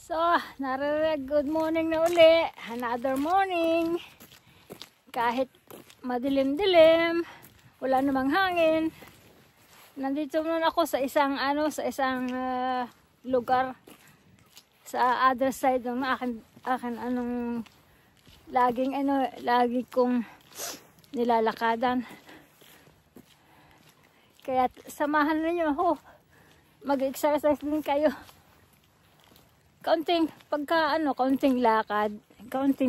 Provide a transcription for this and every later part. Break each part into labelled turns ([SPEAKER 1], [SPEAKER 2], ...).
[SPEAKER 1] So, good morning na uli. Another morning. Kahit madilim-dilim, wala namang hangin. Nandito naman ako sa isang lugar sa other side ng akin lagi kong nilalakadan. Kaya samahan niyo ako. Mag-exercise din kayo. Kaunting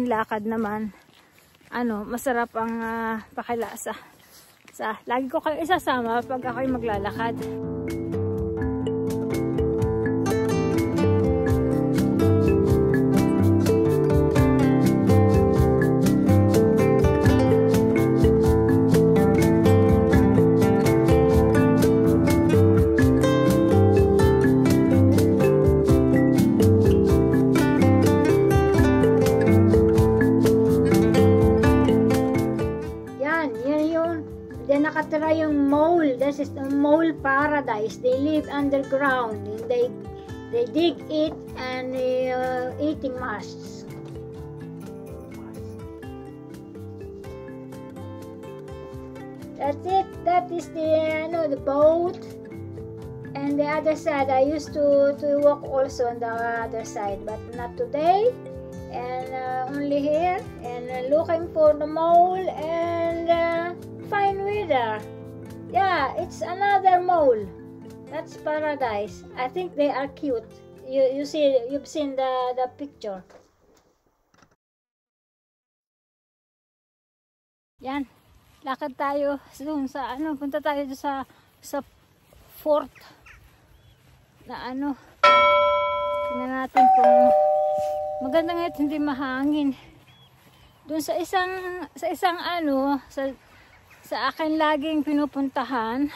[SPEAKER 1] lakad naman. Masarap ang pakilasa. Lagi ko kayo isasama pag ako'y maglalakad. Nakatira yung mole. This is the mole paradise. They live underground. They dig it and eating masks. That's it. That is the boat. And the other side, I used to walk also on the other side, but not today. And only here. And looking for the mole and fine weather. Yeah, it's another mole. That's paradise. I think they are cute. You've seen the picture. Yan. Lakad tayo punta tayo sa fort na tingnan natin kung maganda ngayon, hindi mahangin. Doon sa akin laging pinupuntahan,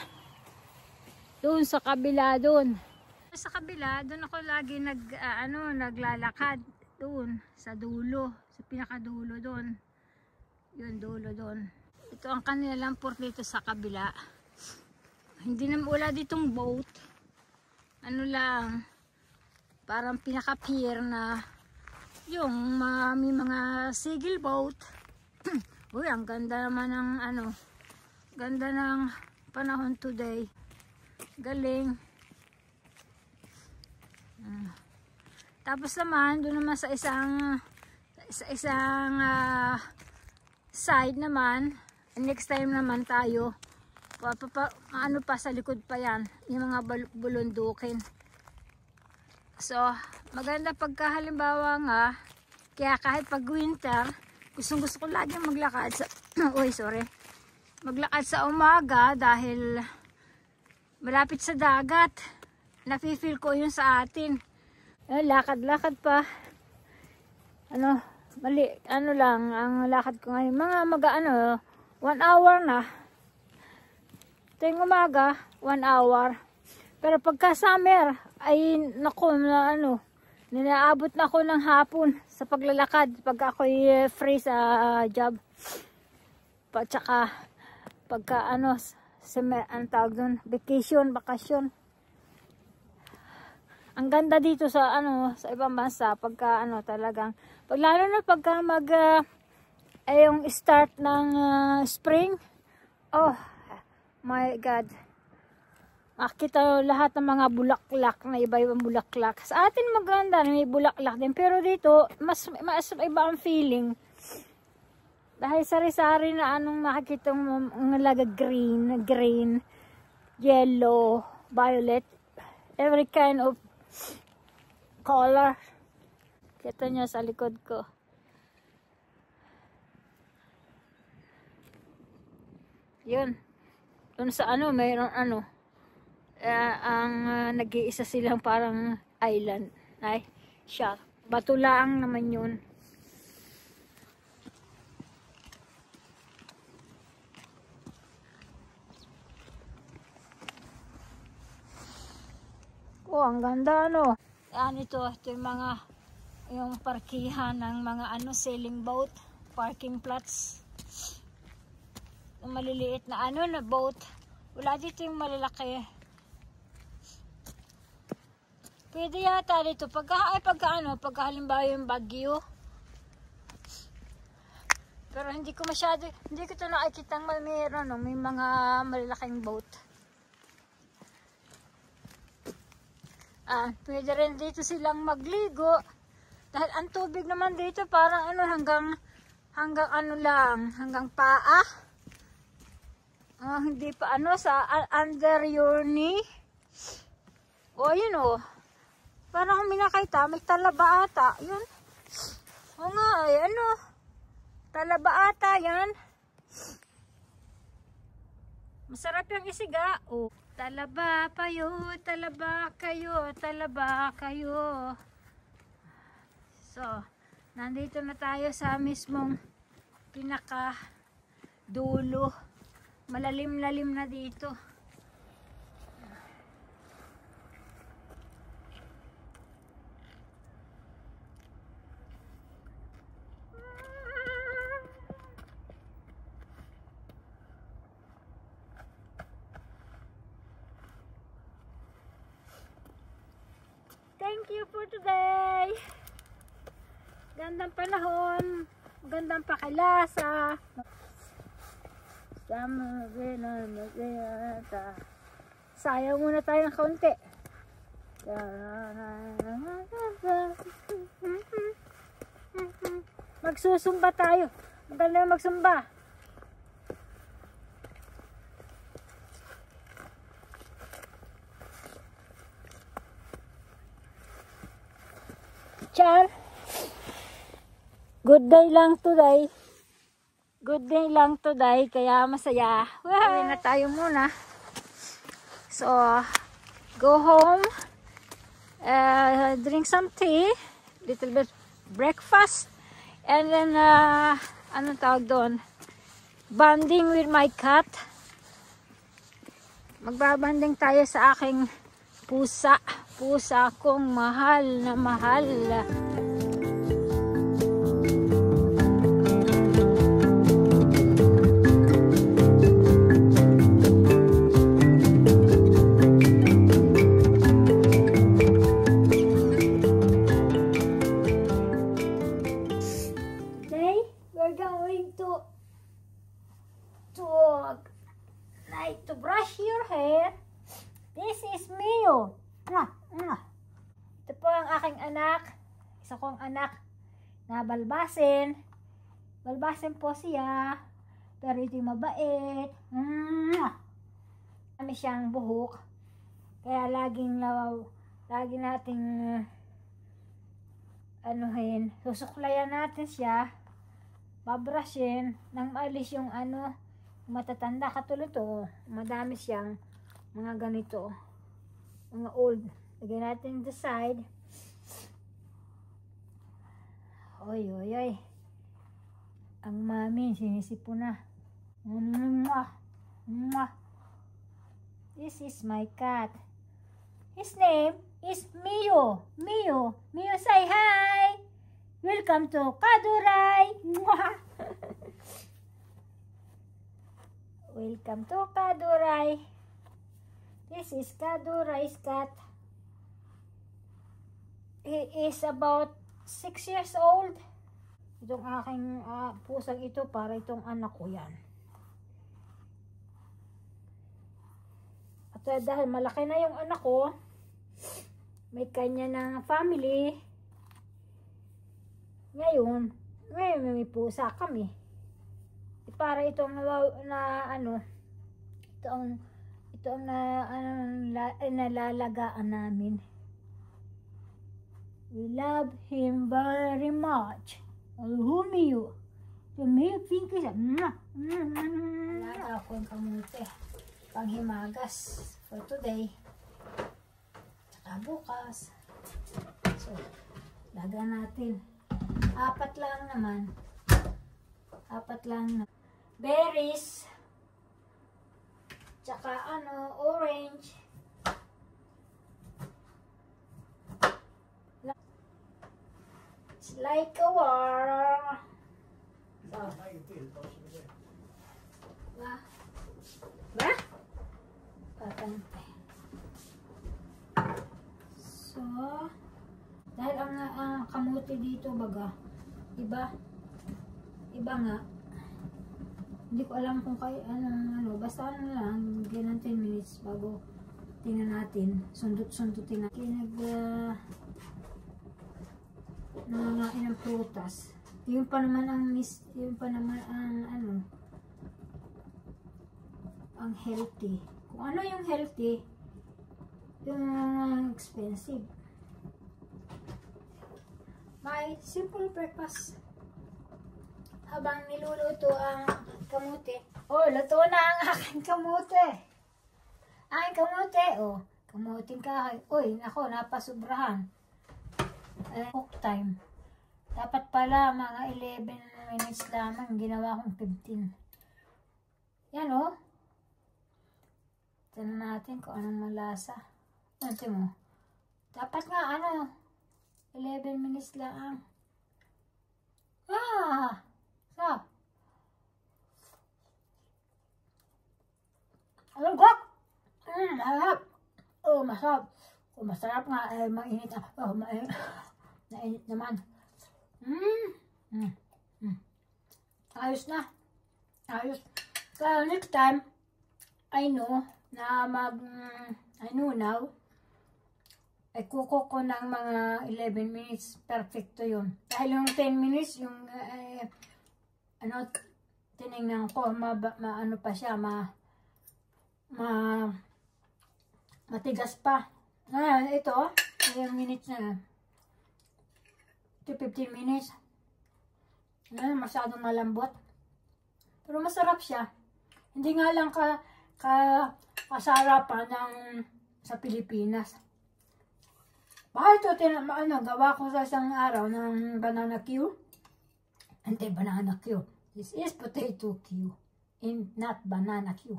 [SPEAKER 1] doon sa kabila doon. Sa kabila, doon ako lagi naglalakad doon sa dulo, sa pinakadulo doon. Yun, dulo doon. Ito ang kanilang port dito sa kabila. Hindi naman wala ditong boat. Parang pinaka-pier na yung may mga sigil boat. Uy, ang ganda naman ng ganda ng panahon today. Galing. Tapos naman, doon naman sa isang side naman, next time naman tayo, pa sa likod pa yan, yung mga bulundukin. So, maganda pagka halimbawa nga, kaya kahit pag winter, gusto ko lagi maglakad sa maglakad sa umaga dahil malapit sa dagat. Nafi-feel ko yun sa atin. Lakad-lakad pa. Ang lakad ko ngayon. Mga 1 hour na. Tuwing umaga, 1 hour. Pero pagka summer, ay ninaabot na ako ng hapon sa paglalakad pag ako'y free sa job. Tsaka pagka ang tawag doon, bakasyon. Ang ganda dito sa ibang bansa pagka talagang lalo na pagka yung start ng spring. Oh my God. Makita lahat ng mga bulaklak na iba-ibang bulaklak. Sa atin maganda, may bulaklak din. Pero dito, mas iba ang feeling. Dahil sari-sari na makikita ng laga green, yellow, violet, every kind of color. Kita nyo sa likod ko. Yun. Doon sa mayroon nag-iisa silang parang island. Ay, siya. Bato lang naman yun. Oh, ang ganda Yan ito yung parkihan ng mga sailing boat, parking plots. Yung maliliit na na boat. Wala dito yung malalaki. Pwede yata dito. Pagka halimbawa yung bagyo. Pero hindi ko ito nakikita mayroon, no? May mga malalaking boat. Pwede rin dito silang magligo. Dahil ang tubig naman dito parang hanggang hanggang paa. Hindi pa sa under your knee. Yun parang kung minakita, may talaba ata. Yun. Nga talaba ata yan. Masarap yung isiga. Talaba kayo. So, nandito na tayo sa mismong pinaka dulo. Malalim-lalim na dito. Thank you for today. Gandang panahon, gandang pakilasa. Sayaw muna tayo ng kaunti. Magsusumba tayo. Maganda yung magsumba. Char. Good day lang today. Kaya masaya. Uwi na tayo muna. So, go home. Drink some tea. Little bit breakfast. And then, anong tawag doon? Bonding with my cat. Magbabanding tayo sa aking pusa. Pusa kong mahal na mahal. To brush your hair. This is Mio. Ito po ang aking anak. Isa kong anak na balbasin. Balbasin po siya. Pero ito'y mabait. Kami siyang buhok. Kaya lagi nating susuklayan natin siya. Babrushin nang maalis yung matatanda katulad to, madami siyang mga ganito, mga old. Lagyan natin the side. Oy. Ang mami sinisipo na. This is my cat. His name is Mio. Mio, say hi. Welcome to Kaduray. Welcome to Kaduray. This is Kaduray's cat. He is about 6 years old. Itong aking pusang ito, para itong anak ko yan. At dahil malaki na yung anak ko, may kanya ng family. Ngayon may pusa kami. Para itong nalalagaan namin. We love him very much. Mio. Mio pink siya. Alaga ko yung kamuti. Panghimagas for today. Tsaka bukas. So, laga natin. 4 lang naman. 4 lang. Berries. Tsaka orange. It's like a war. So. Ba? Patante. So, So, dahil ang kamote dito baga, iba nga. Hindi ko alam kung basta lang, bigyan ng 10 minutes bago tingnan natin, sundot-sundutin natin. Nangangain ng prutas. Yung pa naman ang ang healthy. Kung ano yung healthy, yung expensive. May simple breakfast. Habang niluluto ang kamote. Oh, luto na ang aking kamote. Ang kamote. Oh, kamuting kahoy. Uy, nako, napasubrahan. Cook time. Dapat pala mga 11 minutes lamang. Ginawa kong 15. Yan oh. Tignan natin kung anong malasa. Nanti mo. Dapat nga 11 minutes lang. Sarap. Alam ko. Masarap. Oh, masarap. Oh, masarap nga. Mainit. Oh, nainit naman. Ayos na. Ayos. Kaya next time, I know now, ay kuko ko ng mga 11 minutes. Perfecto yun. Dahil yung 10 minutes, yung, tinignan ko, ano pa siya, matigas pa. Ito, yung minutes na. Ito, 15 minutes. Masyadong malambot. Pero masarap siya. Hindi nga lang kasarapan ng sa Pilipinas. Baka ito, gawa ko sa isang araw ng banana Q. Hindi, banana Q. This is potato Q. Not banana Q.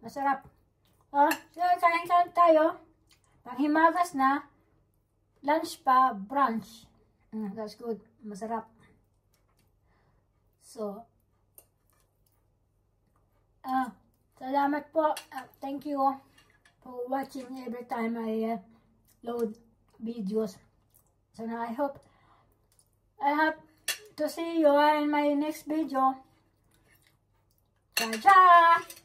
[SPEAKER 1] Masarap. Kain tayo. Panghimagas na. Lunch pa, brunch. That's good. Masarap. So, salamat po. Thank you for watching every time I load videos. So now I hope to see you in my next video. Ciao, ciao!